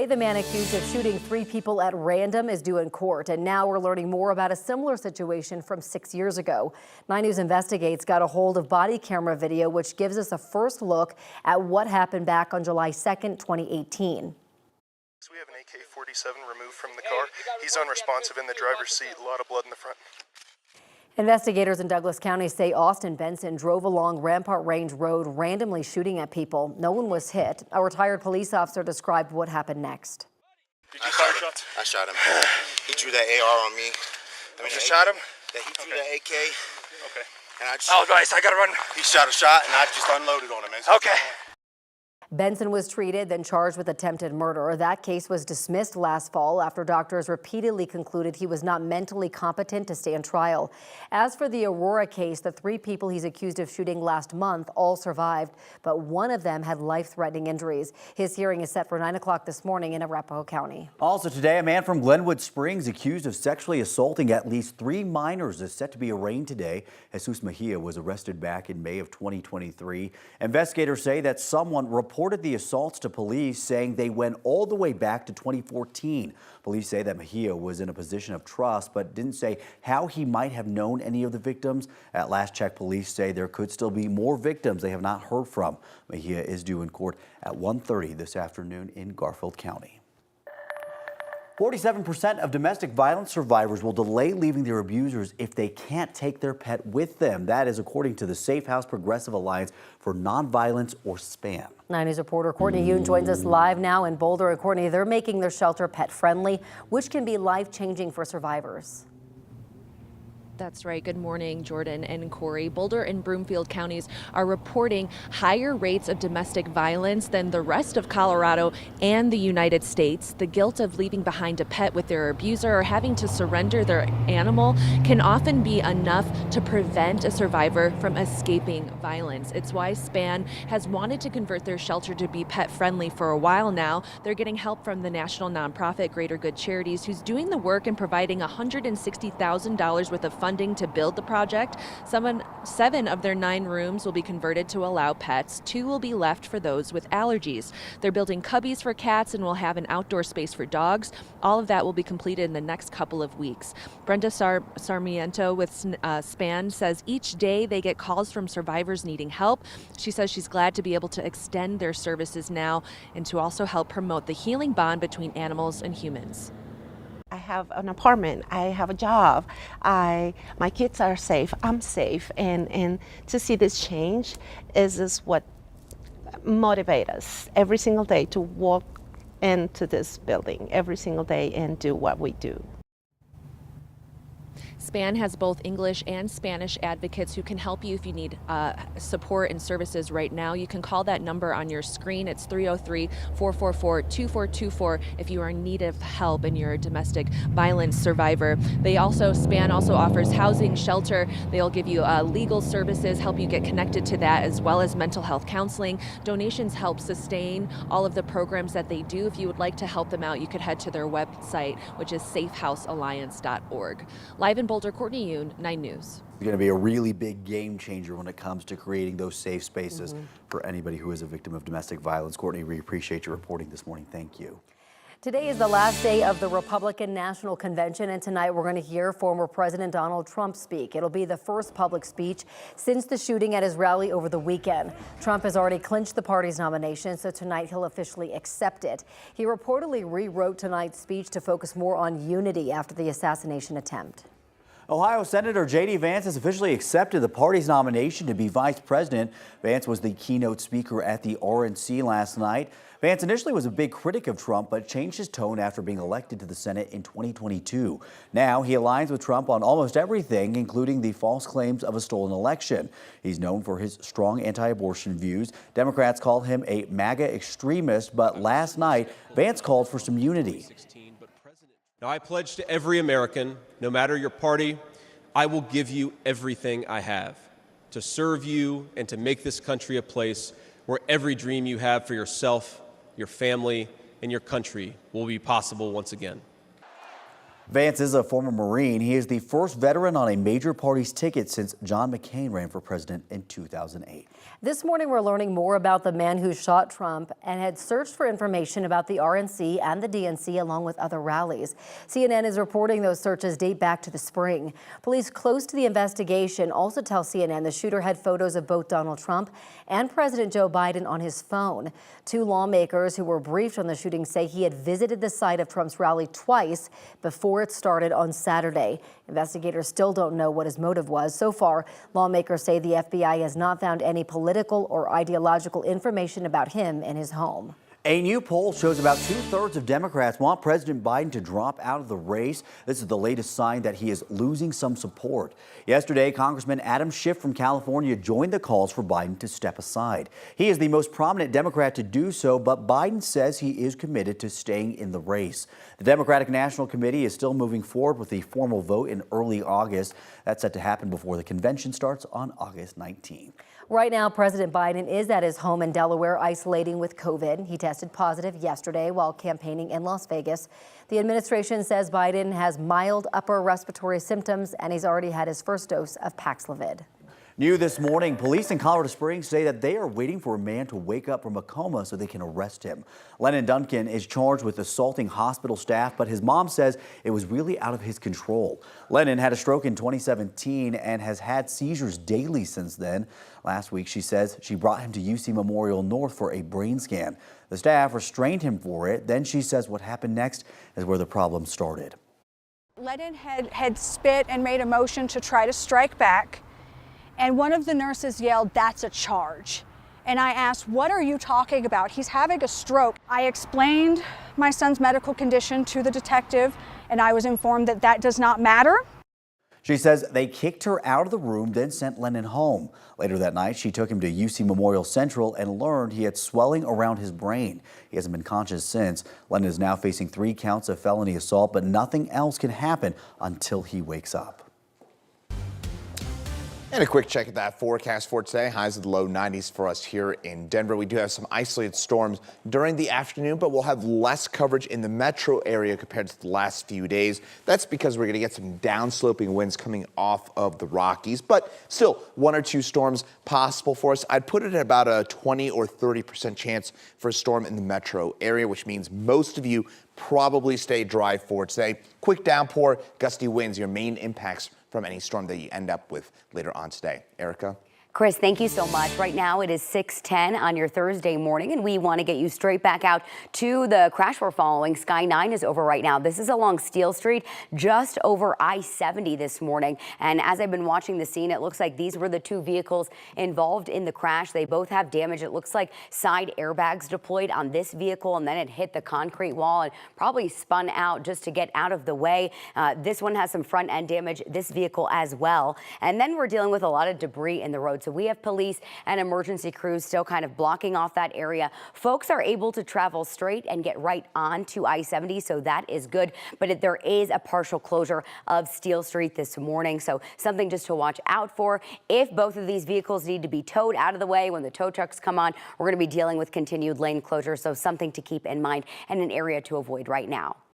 The man accused of shooting 3 people at random is due in court, and now we're learning more about a similar situation from 6 years ago. 9 News Investigates got a hold of body camera video, which gives us a first look at what happened back on July 2nd, 2018. So we have an AK-47 removed from the car. He's unresponsive in the driver's seat, a lot of blood in the front. Investigators in Douglas County say Austin Benson drove along Rampart Range Road randomly shooting at people. No one was hit. A retired police officer described what happened next. Did you fire shots? I shot him. He drew that AR on me. You just shot him? Yeah, he drew that AK. Okay. And I just, I gotta run. he shot a shot and I just unloaded on him. Okay. Benson was treated, then charged with attempted murder. That case was dismissed last fall after doctors repeatedly concluded he was not mentally competent to stand trial. As for the Aurora case, the 3 people he's accused of shooting last month all survived, but one of them had life-threatening injuries. His hearing is set for 9 o'clock this morning in Arapahoe County. Also today, a man from Glenwood Springs accused of sexually assaulting at least 3 minors is set to be arraigned today. Jesus Mejia was arrested back in May of 2023. Investigators say that someone reported the assaults to police, saying they went all the way back to 2014. Police say that Mejia was in a position of trust, but didn't say how he might have known any of the victims. At last check, police say there could still be more victims they have not heard from. Mejia is due in court at 1:30 this afternoon in Garfield County. 47% of domestic violence survivors will delay leaving their abusers if they can't take their pet with them. That is according to the Safe House Progressive Alliance for Nonviolence, or SPAN. 9 News reporter Courtney Yoon joins us live now in Boulder. And Courtney, they're making their shelter pet friendly, which can be life-changing for survivors. That's right. Good morning, Jordan and Corey. Boulder and Broomfield counties are reporting higher rates of domestic violence than the rest of Colorado and the United States. The guilt of leaving behind a pet with their abuser or having to surrender their animal can often be enough to prevent a survivor from escaping violence. It's why SPAN has wanted to convert their shelter to be pet friendly for a while now. They're getting help from the national nonprofit Greater Good Charities, who's doing the work and providing $160,000 worth of funding to build the project. 7 of their 9 rooms will be converted to allow pets. 2 will be left for those with allergies. They're building cubbies for cats and will have an outdoor space for dogs. All of that will be completed in the next couple of weeks. Brenda Sarmiento with SPAN says each day they get calls from survivors needing help. She says she's glad to be able to extend their services now and to also help promote the healing bond between animals and humans. I have an apartment, I have a job, my kids are safe, I'm safe, and to see this change is what motivates us every single day to walk into this building every single day and do what we do. SPAN has both English and Spanish advocates who can help you if you need support and services right now. You can call that number on your screen. It's 303-444-2424 if you are in need of help and you're a domestic violence survivor. SPAN also offers housing, shelter. They'll give you legal services, help you get connected to that, as well as mental health counseling. Donations help sustain all of the programs that they do. If you would like to help them out, you could head to their website, which is safehousealliance.org. Live in Boulder, Courtney Yoon, 9 News. It's going to be a really big game changer when it comes to creating those safe spaces for anybody who is a victim of domestic violence. Courtney, we appreciate your reporting this morning. Thank you. Today is the last day of the Republican National Convention, and tonight we're going to hear former President Donald Trump speak. It'll be the first public speech since the shooting at his rally over the weekend. Trump has already clinched the party's nomination, so tonight he'll officially accept it. He reportedly rewrote tonight's speech to focus more on unity after the assassination attempt. Ohio Senator J.D. Vance has officially accepted the party's nomination to be vice president. Vance was the keynote speaker at the RNC last night. Vance initially was a big critic of Trump, but changed his tone after being elected to the Senate in 2022. Now he aligns with Trump on almost everything, including the false claims of a stolen election. He's known for his strong anti-abortion views. Democrats call him a MAGA extremist, but last night Vance called for some unity. Now, I pledge to every American, no matter your party, I will give you everything I have to serve you and to make this country a place where every dream you have for yourself, your family, and your country will be possible once again. Vance is a former Marine. He is the first veteran on a major party's ticket since John McCain ran for president in 2008. This morning, we're learning more about the man who shot Trump and had searched for information about the RNC and the DNC along with other rallies. CNN is reporting those searches date back to the spring. Police close to the investigation also tell CNN the shooter had photos of both Donald Trump and President Joe Biden on his phone. Two lawmakers who were briefed on the shooting say he had visited the site of Trump's rally twice before it started on Saturday. Investigators still don't know what his motive was. So far, lawmakers say the FBI has not found any political or ideological information about him in his home. A new poll shows about 2/3 of Democrats want President Biden to drop out of the race. This is the latest sign that he is losing some support. Yesterday, Congressman Adam Schiff from California joined the calls for Biden to step aside. He is the most prominent Democrat to do so, but Biden says he is committed to staying in the race. The Democratic National Committee is still moving forward with the formal vote in early August. That's set to happen before the convention starts on August 19th. Right now, President Biden is at his home in Delaware isolating with COVID. He tested positive yesterday while campaigning in Las Vegas. The administration says Biden has mild upper respiratory symptoms and he's already had his first dose of Paxlovid. New this morning, police in Colorado Springs say that they are waiting for a man to wake up from a coma so they can arrest him. Lennon Duncan is charged with assaulting hospital staff, but his mom says it was really out of his control. Lennon had a stroke in 2017 and has had seizures daily since then. Last week, she says she brought him to UC Memorial North for a brain scan. The staff restrained him for it. Then she says what happened next is where the problem started. Lennon had spit and made a motion to try to strike back. And one of the nurses yelled, "That's a charge." And I asked, "What are you talking about? He's having a stroke." I explained my son's medical condition to the detective, and I was informed that that does not matter. She says they kicked her out of the room, then sent Lennon home. Later that night, she took him to UC Memorial Central and learned he had swelling around his brain. He hasn't been conscious since. Lennon is now facing 3 counts of felony assault, but nothing else can happen until he wakes up. And a quick check at that forecast for today. Highs of the low 90s for us here in Denver. We do have some isolated storms during the afternoon, but we'll have less coverage in the metro area compared to the last few days. That's because we're going to get some downsloping winds coming off of the Rockies, but still 1 or 2 storms possible for us. I'd put it at about a 20 or 30% chance for a storm in the metro area, which means most of you probably stay dry for today. Quick downpour, gusty winds, your main impacts from any storm that you end up with later on today. Erica? Chris, thank you so much. Right now it is 6:10 on your Thursday morning, and we want to get you straight back out to the crash we're following. Sky 9 is over right now. This is along Steel Street, just over I-70 this morning. And as I've been watching the scene, it looks like these were the 2 vehicles involved in the crash. They both have damage. It looks like side airbags deployed on this vehicle, and then it hit the concrete wall and probably spun out just to get out of the way. This one has some front end damage, this vehicle as well. And then we're dealing with a lot of debris in the road. So we have police and emergency crews still kind of blocking off that area. Folks are able to travel straight and get right on to I-70, so that is good. But there is a partial closure of Steel Street this morning, so something just to watch out for. If both of these vehicles need to be towed out of the way when the tow trucks come on, we're going to be dealing with continued lane closure, so something to keep in mind and an area to avoid right now.